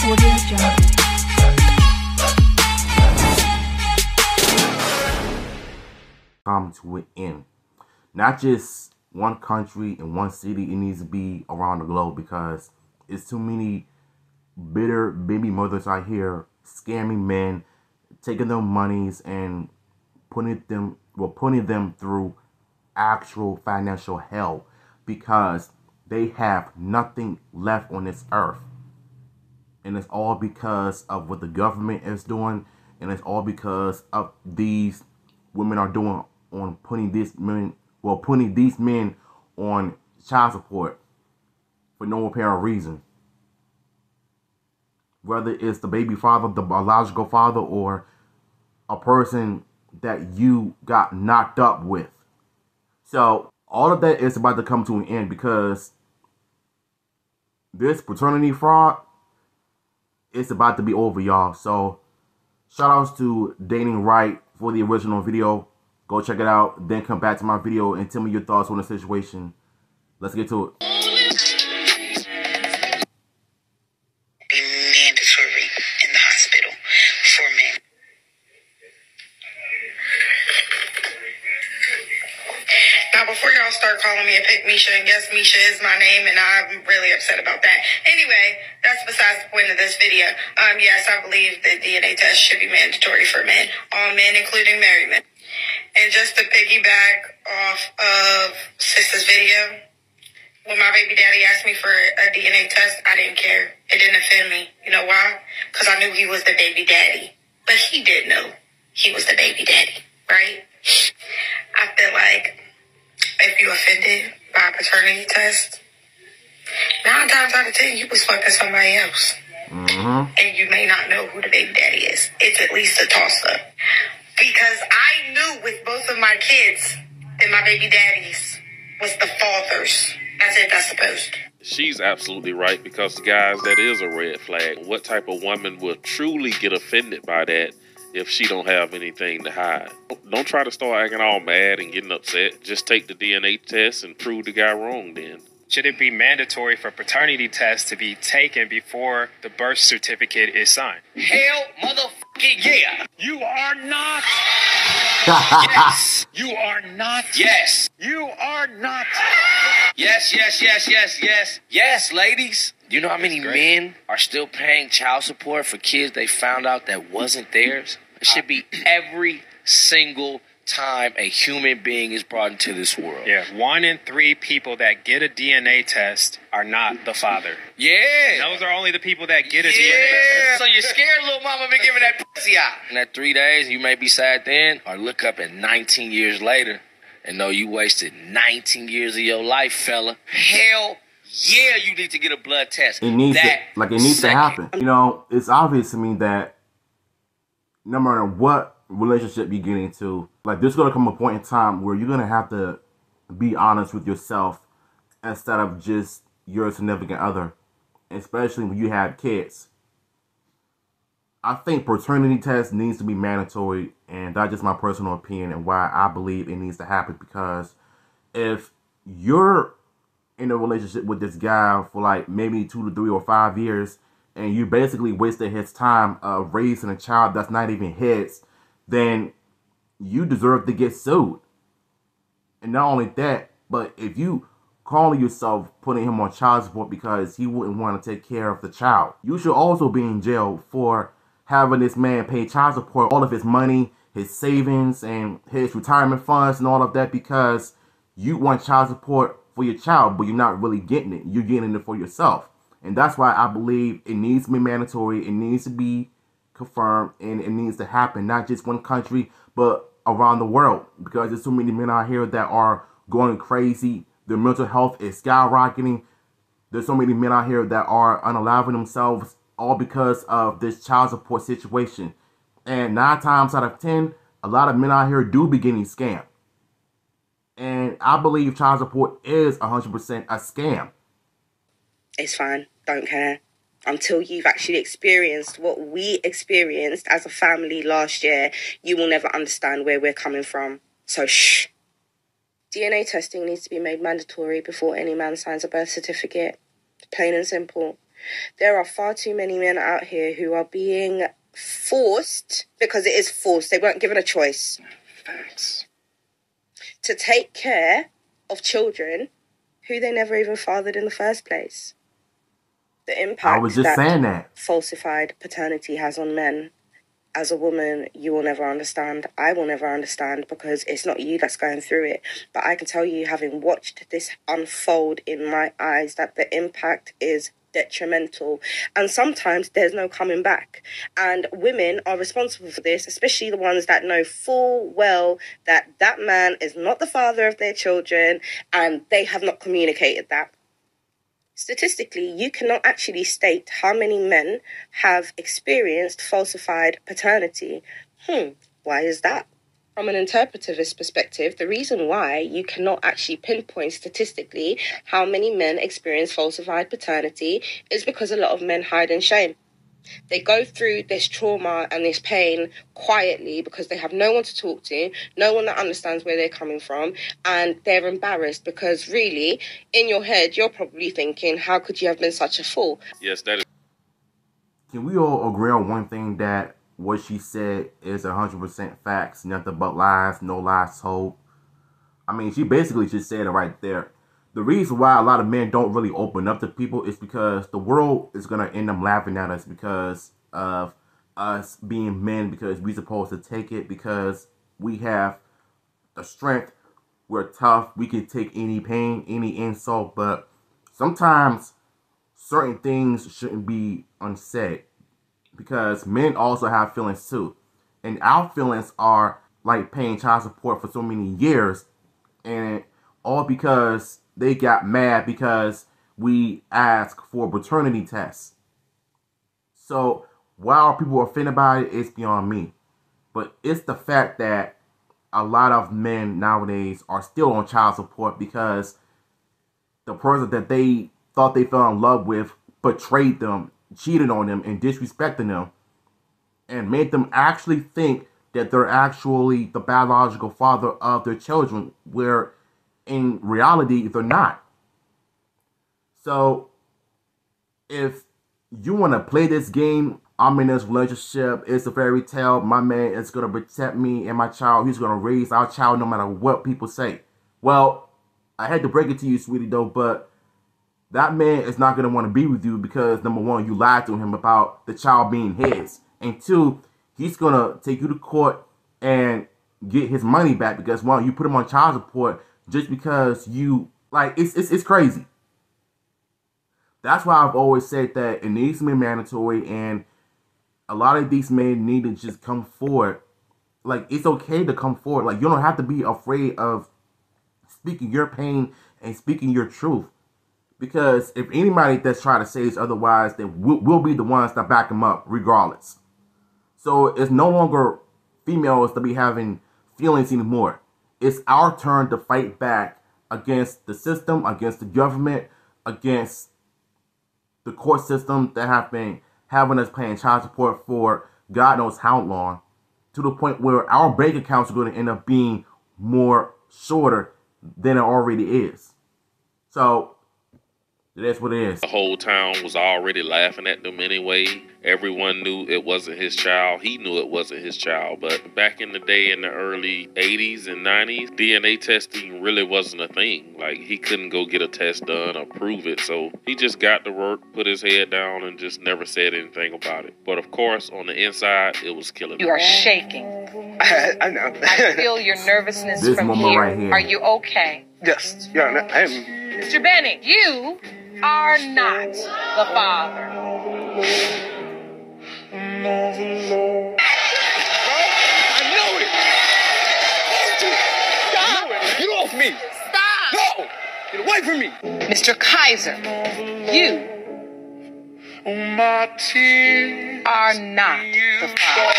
Come to an end. Not just one country and one city, it needs to be around the globe, because it's too many bitter baby mothers out here scamming men, taking their monies and putting them through actual financial hell, because they have nothing left on this earth. And it's all because of what the government is doing, and it's all because of these women are doing on putting these men on child support for no apparent reason. Whether it's the baby father, the biological father, or a person that you got knocked up with. So all of that is about to come to an end, because this paternity fraud, it's about to be over, y'all. So shout outs to Dating Right for the original video. Go check it out, then come back to my video and tell me your thoughts on the situation. Let's get to it. Be mandatory in the hospital for men. Now, before y'all start calling me a pick Misha, and yes, Misha is my name, and I'm really upset about that. Anyway, that's besides the point of this video. Yes, I believe that DNA tests should be mandatory for men, all men, including married men. And just to piggyback off of Sister's video, when my baby daddy asked me for a DNA test, I didn't care. It didn't offend me. You know why? Because I knew he was the baby daddy. But he didn't know he was the baby daddy, right? I feel like if you offended by a paternity test, 9 times out of 10, you was fucking somebody else. And you may not know who the baby daddy is. It's at least a toss-up. Because I knew with both of my kids that my baby daddies was the fathers. That's it, that's supposed. She's absolutely right, because, guys, that is a red flag. What type of woman will truly get offended by that if she don't have anything to hide? Don't try to start acting all mad and getting upset. Just take the DNA test and prove the guy wrong then. Should it be mandatory for paternity tests to be taken before the birth certificate is signed? Hell motherfucking yeah. You are not. Yes. You are not. Yes. You are not. Yes, yes, yes, yes, yes. Yes, ladies. You know how many men are still paying child support for kids they found out that wasn't theirs? It should be every single time a human being is brought into this world. Yeah, 1 in 3 people that get a DNA test are not the father. Yeah. Those are only the people that get a DNA test. So you're scared little mama been giving that pussy out. In that 3 days, you may be sad then, or look up at 19 years later and know you wasted 19 years of your life, fella. Hell yeah, you need to get a blood test. It needs to happen. You know, it's obvious to me that no matter what relationship you get into, like, there's gonna come a point in time where you're gonna have to be honest with yourself instead of just your significant other, especially when you have kids. I think paternity test needs to be mandatory, and that's just my personal opinion and why I believe it needs to happen. Because if you're in a relationship with this guy for like maybe 2 to 3 or 5 years, and you basically wasted his time of raising a child that's not even his, then you deserve to get sued. And not only that, but if you calling yourself putting him on child support because he wouldn't want to take care of the child, you should also be in jail for having this man pay child support, all of his money, his savings, and his retirement funds and all of that, because you want child support for your child, but you're not really getting it. You're getting it for yourself. And that's why I believe it needs to be mandatory. It needs to be confirmed, and it needs to happen, not just one country, but around the world, because there's so many men out here that are going crazy. Their mental health is skyrocketing. There's so many men out here that are unaliving themselves, all because of this child support situation. And 9 times out of 10, a lot of men out here do be getting scammed. And I believe child support is 100% a scam. It's fine, don't care. Until you've actually experienced what we experienced as a family last year, you will never understand where we're coming from. So shh. DNA testing needs to be made mandatory before any man signs a birth certificate. Plain and simple. There are far too many men out here who are being forced, because it is forced, they weren't given a choice. Facts. To take care of children who they never even fathered in the first place. The impact I was just saying that falsified paternity has on men. As a woman, you will never understand. I will never understand, because it's not you that's going through it. But I can tell you, having watched this unfold in my eyes, that the impact is detrimental. And sometimes there's no coming back. And women are responsible for this, especially the ones that know full well that that man is not the father of their children, and they have not communicated that. Statistically, you cannot actually state how many men have experienced falsified paternity. Why is that? From an interpretivist perspective, the reason why you cannot actually pinpoint statistically how many men experience falsified paternity is because a lot of men hide in shame. They go through this trauma and this pain quietly because they have no one to talk to, no one that understands where they're coming from, and they're embarrassed because really, in your head, you're probably thinking, how could you have been such a fool? Yes, that is. Can we all agree on one thing, that what she said is 100% facts, nothing but lies, no lies told? I mean, she basically just said it right there. The reason why a lot of men don't really open up to people is because the world is going to end up laughing at us because of us being men, because we're supposed to take it, because we have the strength, we're tough, we can take any pain, any insult. But sometimes certain things shouldn't be unsaid, because men also have feelings too. And our feelings are like paying child support for so many years, and all because they got mad because we asked for paternity tests. So why people are offended by it is beyond me. But it's the fact that a lot of men nowadays are still on child support because the person that they thought they fell in love with betrayed them, cheated on them, and disrespected them, and made them actually think that they're actually the biological father of their children, where in reality they're not. So if you want to play this game, I'm in this relationship, it's a fairy tale, my man is going to protect me and my child, he's going to raise our child no matter what people say. Well, I had to break it to you, sweetie, though, but that man is not going to want to be with you because, number one, you lied to him about the child being his. And two, he's going to take you to court and get his money back because, one, you put him on child support just because you, like, it's crazy. That's why I've always said that it needs to be mandatory, and a lot of these men need to just come forward. Like, it's okay to come forward. Like, you don't have to be afraid of speaking your pain and speaking your truth. Because if anybody that's trying to say it's otherwise, then we'll be the ones that back them up regardless. So it's no longer females to be having feelings anymore. It's our turn to fight back against the system, against the government, against the court system that have been having us paying child support for God knows how long, to the point where our bank accounts are going to end up being more shorter than it already is. So that's what it is. The whole town was already laughing at them anyway. Everyone knew it wasn't his child. He knew it wasn't his child. But back in the day, in the early 80s and 90s, DNA testing really wasn't a thing. Like, he couldn't go get a test done or prove it. So he just got to work, put his head down, and just never said anything about it. But of course, on the inside, it was killing him. You are shaking. I know. I feel your nervousness This from moment here. right here. Are you okay? Yes. Yeah, I am. Mr. Bennett, you are not the father. I know it. Stop. Get off me. Stop! No. Get away from me. Mr. Kaiser, you are not the father.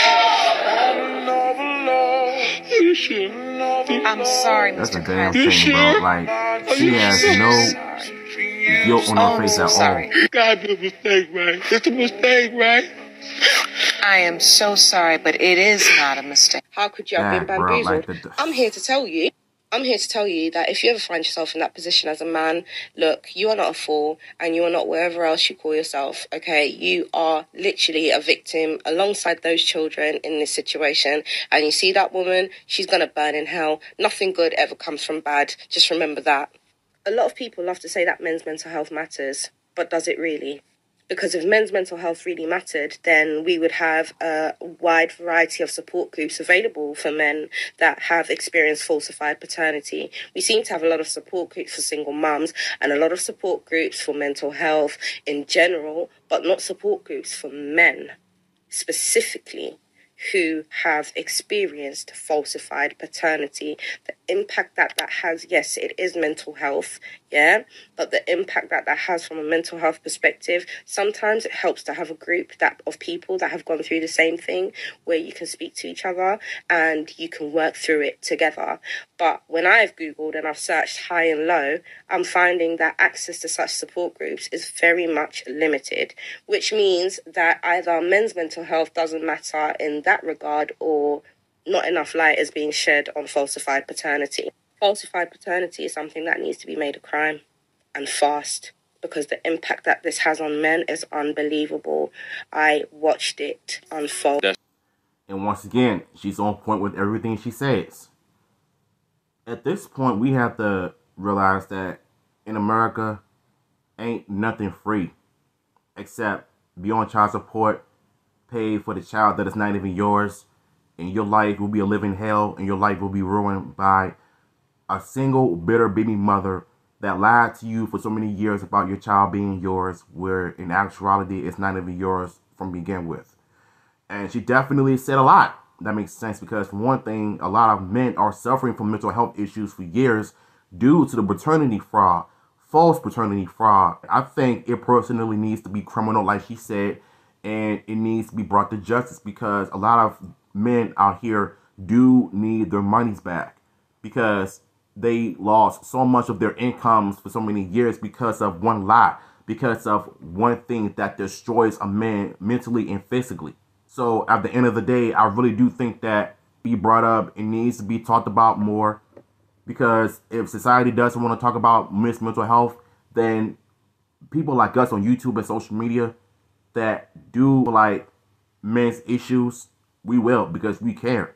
I'm sorry, That's a Mr. damn Kaiser. shame, bro. Like, she has no guilt on her face so at sorry. all. God, it's a mistake, right? It's a mistake, right? I am so sorry, but it is not a mistake. How could you have been Yeah, bro, bamboozled? like I'm here to tell you I'm here to tell you that if you ever find yourself in that position as a man, look, you are not a fool and you are not wherever else you call yourself, okay? You are literally a victim alongside those children in this situation. And you see that woman, she's going to burn in hell. Nothing good ever comes from bad. Just remember that. A lot of people love to say that men's mental health matters, but does it really? Because if men's mental health really mattered, then we would have a wide variety of support groups available for men that have experienced falsified paternity. We seem to have a lot of support groups for single mums and a lot of support groups for mental health in general, but not support groups for men specifically who have experienced falsified paternity. The impact that has, yes, it is mental health, yeah, but the impact that has from a mental health perspective, sometimes it helps to have a group of people that have gone through the same thing where you can speak to each other and you can work through it together. But when I've Googled and I've searched high and low, I'm finding that access to such support groups is very much limited, which means that either men's mental health doesn't matter in that regard or not enough light is being shed on falsified paternity. Falsified paternity is something that needs to be made a crime, and fast, because the impact that this has on men is unbelievable. I watched it unfold. And once again, she's on point with everything she says. At this point, we have to realize that in America, ain't nothing free except be on child support, pay for the child that is not even yours, and your life will be a living hell, and your life will be ruined by a single bitter baby mother that lied to you for so many years about your child being yours, where in actuality it's not even yours from begin with. And she definitely said a lot. That makes sense because, for one thing, a lot of men are suffering from mental health issues for years due to the paternity fraud, false paternity fraud. I think it personally needs to be criminal, like she said, and it needs to be brought to justice because a lot of men out here do need their monies back because they lost so much of their incomes for so many years because of one lie, because of one thing that destroys a man mentally and physically. So at the end of the day, I really do think that be brought up. It needs to be talked about more because if society doesn't want to talk about mental health, then people like us on YouTube and social media that do like men's issues, we will because we care.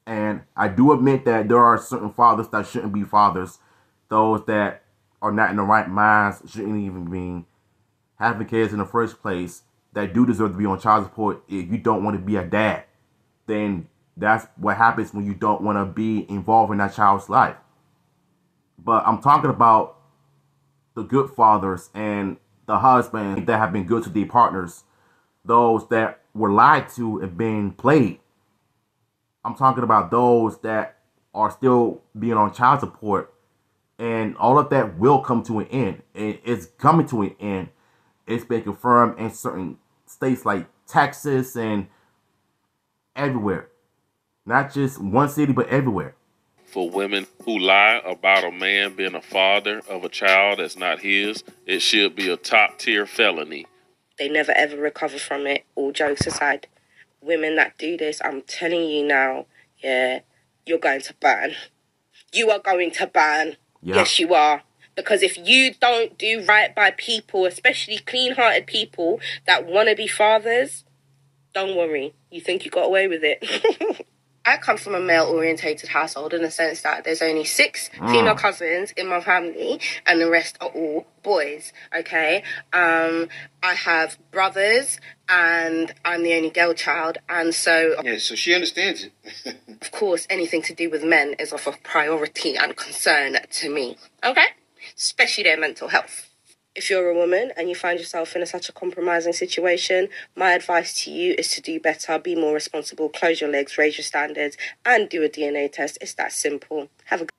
And I do admit that there are certain fathers that shouldn't be fathers. Those that are not in the right minds shouldn't even be having kids in the first place that do deserve to be on child support. If you don't want to be a dad, then that's what happens when you don't want to be involved in that child's life. But I'm talking about the good fathers and the husbands that have been good to their partners, those that were lied to and being played. I'm talking about those that are still being on child support, and all of that will come to an end. It's coming to an end. It's been confirmed in certain states like Texas and everywhere. Not just one city, but everywhere. For women who lie about a man being a father of a child that's not his, it should be a top tier felony. They never ever recover from it, all jokes aside. Women that do this, I'm telling you now, yeah, you're going to burn. You are going to burn. Yep. Yes, you are. Because if you don't do right by people, especially clean-hearted people that want to be fathers, don't worry. You think you got away with it. I come from a male-orientated household in the sense that there's only 6 female cousins in my family and the rest are all boys, okay? I have brothers and I'm the only girl child, and so... Yeah, so she understands it. Of course, anything to do with men is of a priority and concern to me, okay? Especially their mental health. If you're a woman and you find yourself in such a compromising situation, my advice to you is to do better, be more responsible, close your legs, raise your standards, and do a DNA test. It's that simple. Have a good...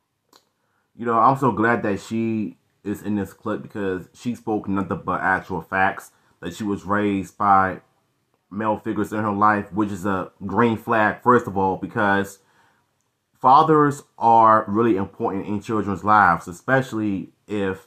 You know, I'm so glad that she is in this clip because she spoke nothing but actual facts, that she was raised by male figures in her life, which is a green flag, first of all, because fathers are really important in children's lives, especially if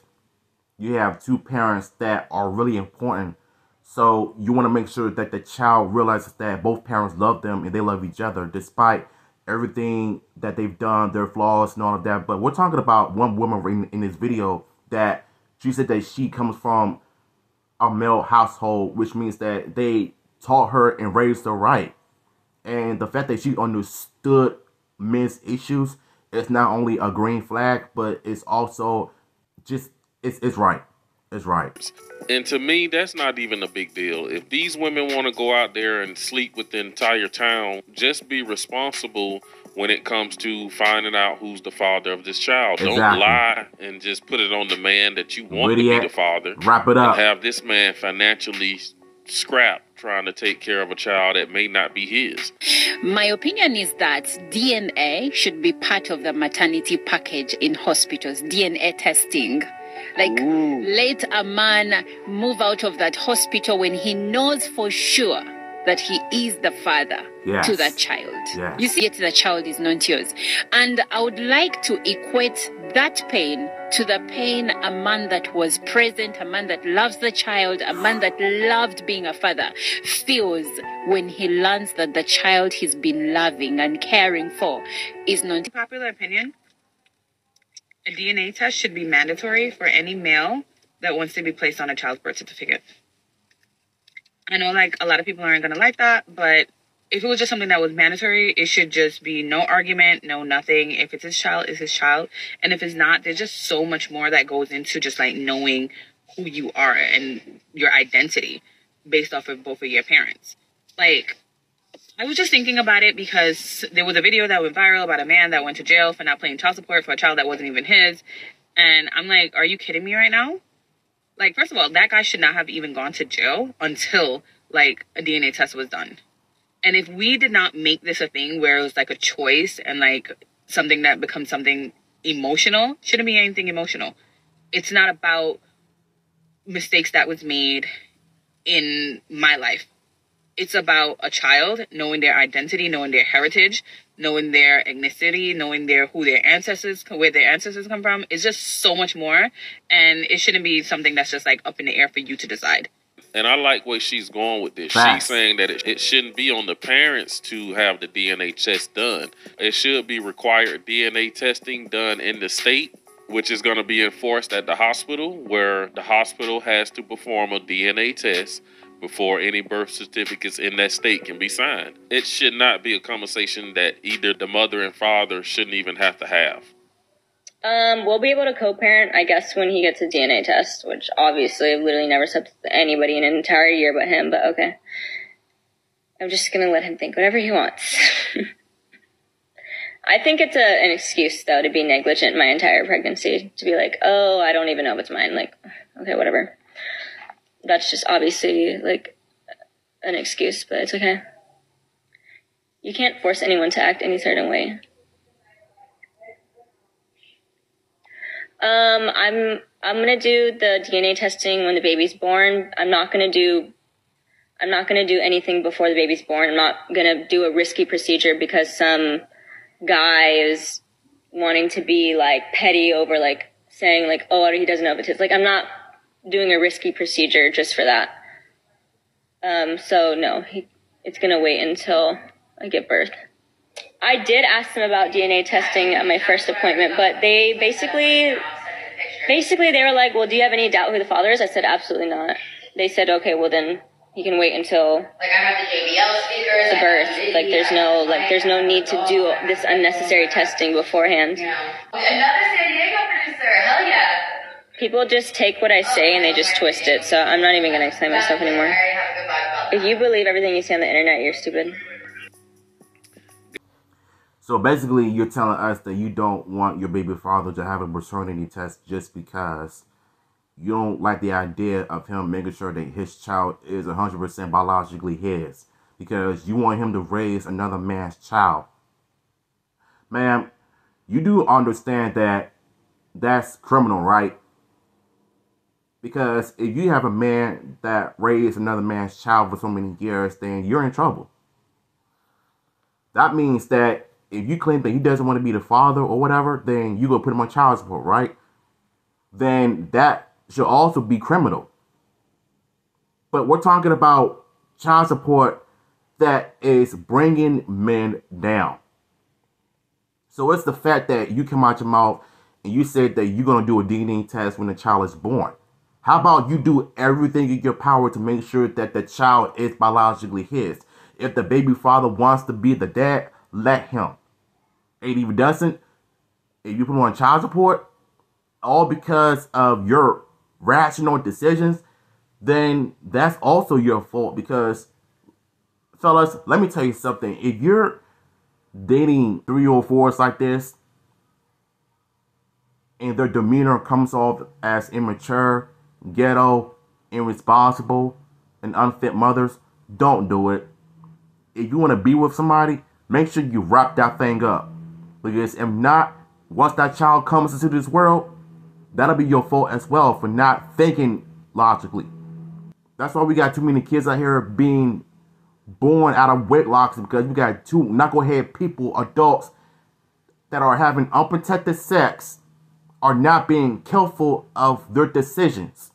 you have 2 parents that are really important. So you want to make sure that the child realizes that both parents love them and they love each other, despite everything that they've done, their flaws and all of that. But we're talking about one woman in this video that she said that she comes from a male household, which means that they taught her and raised her right. And the fact that she understood men's issues is not only a green flag, but it's also just, it's right. It's right. And to me, that's not even a big deal. If these women want to go out there and sleep with the entire town, just be responsible when it comes to finding out who's the father of this child. Exactly. Don't lie and just put it on the man that you want to be the father. Wrap it up. And have this man financially scrapped trying to take care of a child that may not be his. My opinion is that DNA should be part of the maternity package in hospitals. DNA testing. Like, let a man move out of that hospital when he knows for sure that he is the father to that child. Yes. You see, the child is not yours. And I would like to equate that pain to the pain a man that was present, a man that loves the child, a man that loved being a father feels when he learns that the child he's been loving and caring for is not. Popular opinion, a DNA test should be mandatory for any male that wants to be placed on a child's birth certificate. I know, like, a lot of people aren't going to like that, but if it was just something that was mandatory, it should just be no argument, no nothing. If it's his child, it's his child. And if it's not, there's just so much more that goes into just, like, knowing who you are and your identity based off of both of your parents. Like, I was just thinking about it because there was a video that went viral about a man that went to jail for not paying child support for a child that wasn't even his. And I'm like, are you kidding me right now? Like, first of all, that guy should not have even gone to jail until, like, a DNA test was done. And if we did not make this a thing where it was, like, a choice and, like, something that becomes something emotional, shouldn't be anything emotional. It's not about mistakes that was made in my life. It's about a child knowing their identity, knowing their heritage, knowing their ethnicity, knowing where their ancestors come from. It's just so much more. And it shouldn't be something that's just like up in the air for you to decide. And I like where she's going with this. Facts. She's saying that it shouldn't be on the parents to have the DNA test done. It should be required DNA testing done in the state, which is going to be enforced at the hospital, where the hospital has to perform a DNA test before any birth certificates in that state can be signed. It should not be a conversation that either the mother and father shouldn't even have to have. We'll be able to co-parent, I guess, when he gets a DNA test, which obviously I've literally never said to anybody in an entire year but him, but okay. I'm just gonna let him think whatever he wants. I think it's an excuse, though, to be negligent my entire pregnancy. To be like, oh, I don't even know if it's mine. Like, okay, whatever. That's just obviously, like, an excuse, but it's okay. You can't force anyone to act any certain way. I'm gonna do the DNA testing when the baby's born. I'm not gonna do anything before the baby's born. I'm not gonna do a risky procedure because some guy is wanting to be, like, petty over, like, saying, like, oh, he doesn't know if it's his. Like, I'm not doing a risky procedure just for that. So no, it's gonna wait until I give birth. I did ask them about DNA testing at my first appointment, but they basically they were like, well, do you have any doubt who the father is? I said, absolutely not. They said, okay, well then you can wait until like I have the JBL speakers, the birth. Like there's no need to do this unnecessary testing beforehand. You know. Another San Diego producer, hell yeah. People just take what I say and they just twist it, so I'm not even going to explain myself anymore. If you believe everything you see on the internet, you're stupid. So basically, you're telling us that you don't want your baby father to have a paternity test just because you don't like the idea of him making sure that his child is 100% biologically his, because you want him to raise another man's child. Ma'am, you do understand that that's criminal, right? Because if you have a man that raised another man's child for so many years, then you're in trouble. That means that if you claim that he doesn't want to be the father or whatever, then you go put him on child support, right? Then that should also be criminal. But we're talking about child support that is bringing men down. So it's the fact that you come out your mouth and you said that you're going to do a DNA test when the child is born. How about you do everything in your power to make sure that the child is biologically his? If the baby father wants to be the dad, let him. And if he doesn't, if you put him on child support, all because of your rational decisions, then that's also your fault. Because, fellas, let me tell you something. If you're dating 304s like this, and their demeanor comes off as immature, ghetto, irresponsible, and unfit mothers, don't do it. If you want to be with somebody, make sure you wrap that thing up. Because if not, once that child comes into this world, that'll be your fault as well for not thinking logically. That's why we got too many kids out here being born out of wedlocks, because we got two knucklehead people, adults, that are having unprotected sex, are not being careful of their decisions.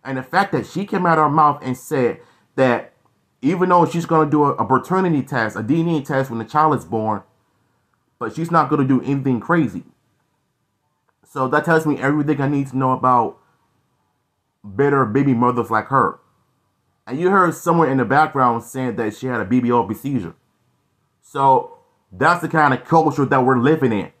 And the fact that she came out of her mouth and said that even though she's going to do a paternity test, a DNA test when the child is born, but she's not going to do anything crazy. So that tells me everything I need to know about bitter baby mothers like her. And you heard someone in the background saying that she had a BBL procedure. So that's the kind of culture that we're living in.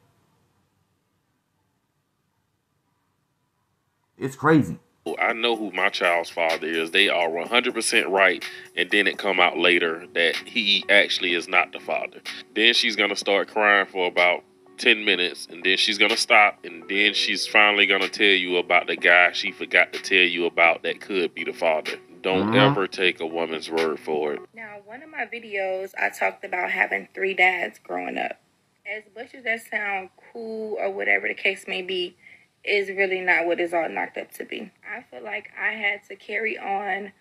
It's crazy. I know who my child's father is. They are 100% right. And then it come out later that he actually is not the father. Then she's going to start crying for about 10 minutes. And then she's going to stop. And then she's finally going to tell you about the guy she forgot to tell you about that could be the father. Don't ever take a woman's word for it. Now, one of my videos, I talked about having 3 dads growing up. As much as that sound cool or whatever the case may be, is really not what it's all knocked up to be. I feel like I had to carry on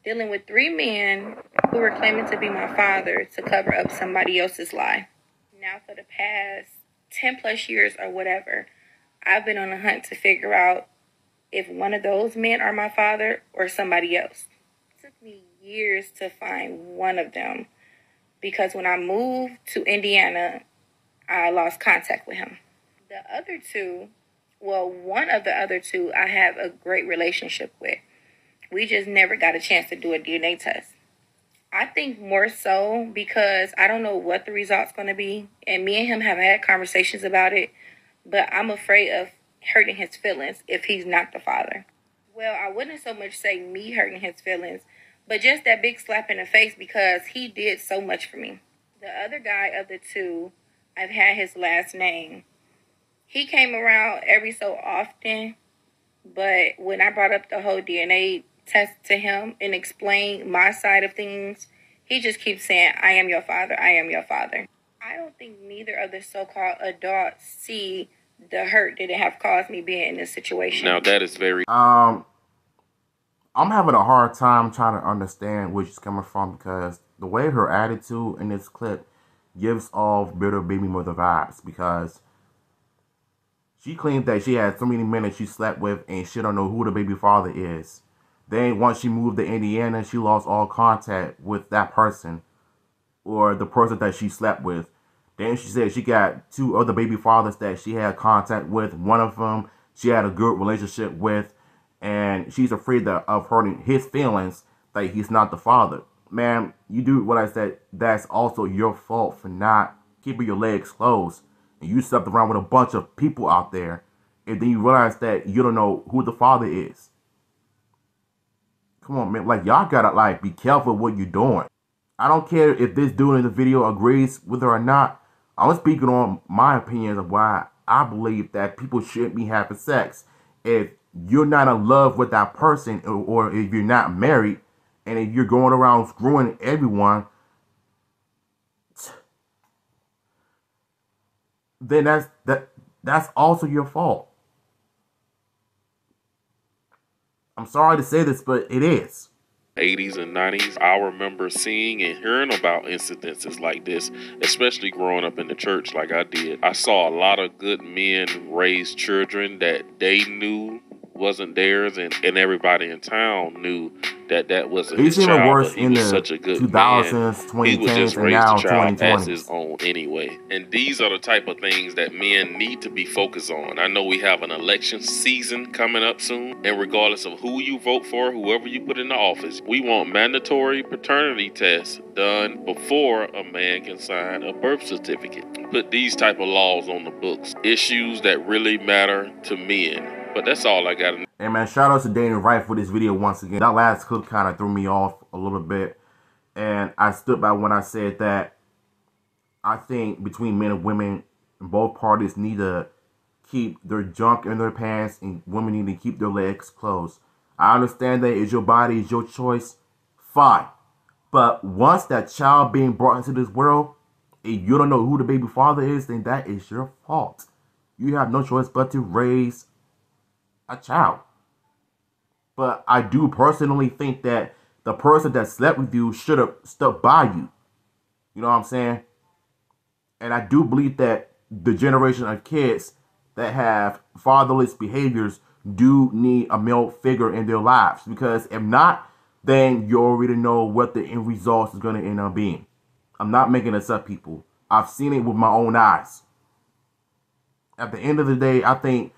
dealing with 3 men who were claiming to be my father to cover up somebody else's lie. Now, for the past 10 plus years or whatever, I've been on a hunt to figure out if one of those men are my father or somebody else. It took me years to find one of them, because when I moved to Indiana, I lost contact with him. The other 2, well, one of the other 2 I have a great relationship with. We just never got a chance to do a DNA test. I think more so because I don't know what the result's going to be. And me and him have had conversations about it. But I'm afraid of hurting his feelings if he's not the father. Well, I wouldn't so much say me hurting his feelings, but just that big slap in the face, because he did so much for me. The other guy of the 2, I've had his last name. He came around every so often, but when I brought up the whole DNA test to him and explained my side of things, he just keeps saying, I am your father, I am your father. I don't think neither of the so-called adults see the hurt that it have caused me being in this situation. Now that is very... I'm having a hard time trying to understand where she's coming from, because the way her attitude in this clip gives off bitter baby mother vibes, because she claimed that she had so many men that she slept with and she don't know who the baby father is. Then once she moved to Indiana, she lost all contact with that person or the person that she slept with. Then she said she got 2 other baby fathers that she had contact with. One of them she had a good relationship with, and she's afraid of hurting his feelings that he's not the father. Man, you do what I said. That's also your fault for not keeping your legs closed. And you slept around with a bunch of people out there, and then you realize that you don't know who the father is. Come on, man. Like, y'all gotta, like, be careful what you're doing. I don't care if this dude in the video agrees with her or not. I'm speaking on my opinions of why I believe that people shouldn't be having sex. If you're not in love with that person, or if you're not married, and if you're going around screwing everyone, then that's also your fault. I'm sorry to say this, but it is. 80s and 90s, I remember seeing and hearing about incidences like this, especially growing up in the church like I did. I saw a lot of good men raise children that they knew wasn't theirs, and everybody in town knew that that wasn't It's his even child, worse but he in was the such a good 2000s, man. He would 2010s, just and raise the now child as 2020s. his own anyway. And these are the type of things that men need to be focused on. I know we have an election season coming up soon, and regardless of who you vote for, whoever you put in the office, we want mandatory paternity tests done before a man can sign a birth certificate. Put these type of laws on the books. Issues that really matter to men. But that's all I got. Hey man, shout out to Daniel Wright for this video once again. That last clip kind of threw me off a little bit. And I stood by when I said that I think between men and women, both parties need to keep their junk in their pants and women need to keep their legs closed. I understand that it's your body, it's your choice. Fine. But once that child being brought into this world, and you don't know who the baby father is, then that is your fault. You have no choice but to raise a child. But I do personally think that the person that slept with you should have stuck by you. You know what I'm saying? And I do believe that the generation of kids that have fatherless behaviors do need a male figure in their lives. Because if not, then you already know what the end result is going to end up being. I'm not making this up, people. I've seen it with my own eyes. At the end of the day, I think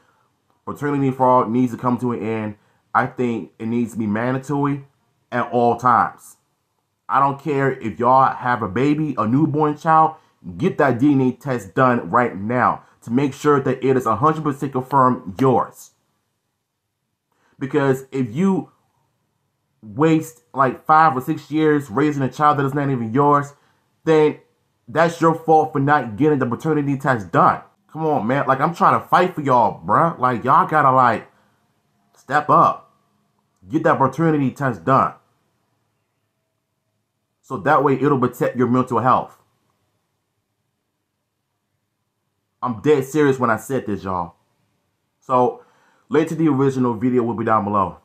paternity fraud needs to come to an end. I think it needs to be mandatory at all times. I don't care if y'all have a baby, a newborn child, get that DNA test done right now to make sure that it is 100% confirmed yours. Because if you waste like 5 or 6 years raising a child that is not even yours, then that's your fault for not getting the paternity test done. Come on, man. Like, I'm trying to fight for y'all, bruh. Like, y'all gotta, like, step up. Get that paternity test done. So that way it'll protect your mental health. I'm dead serious when I said this, y'all. So, link to the original video will be down below.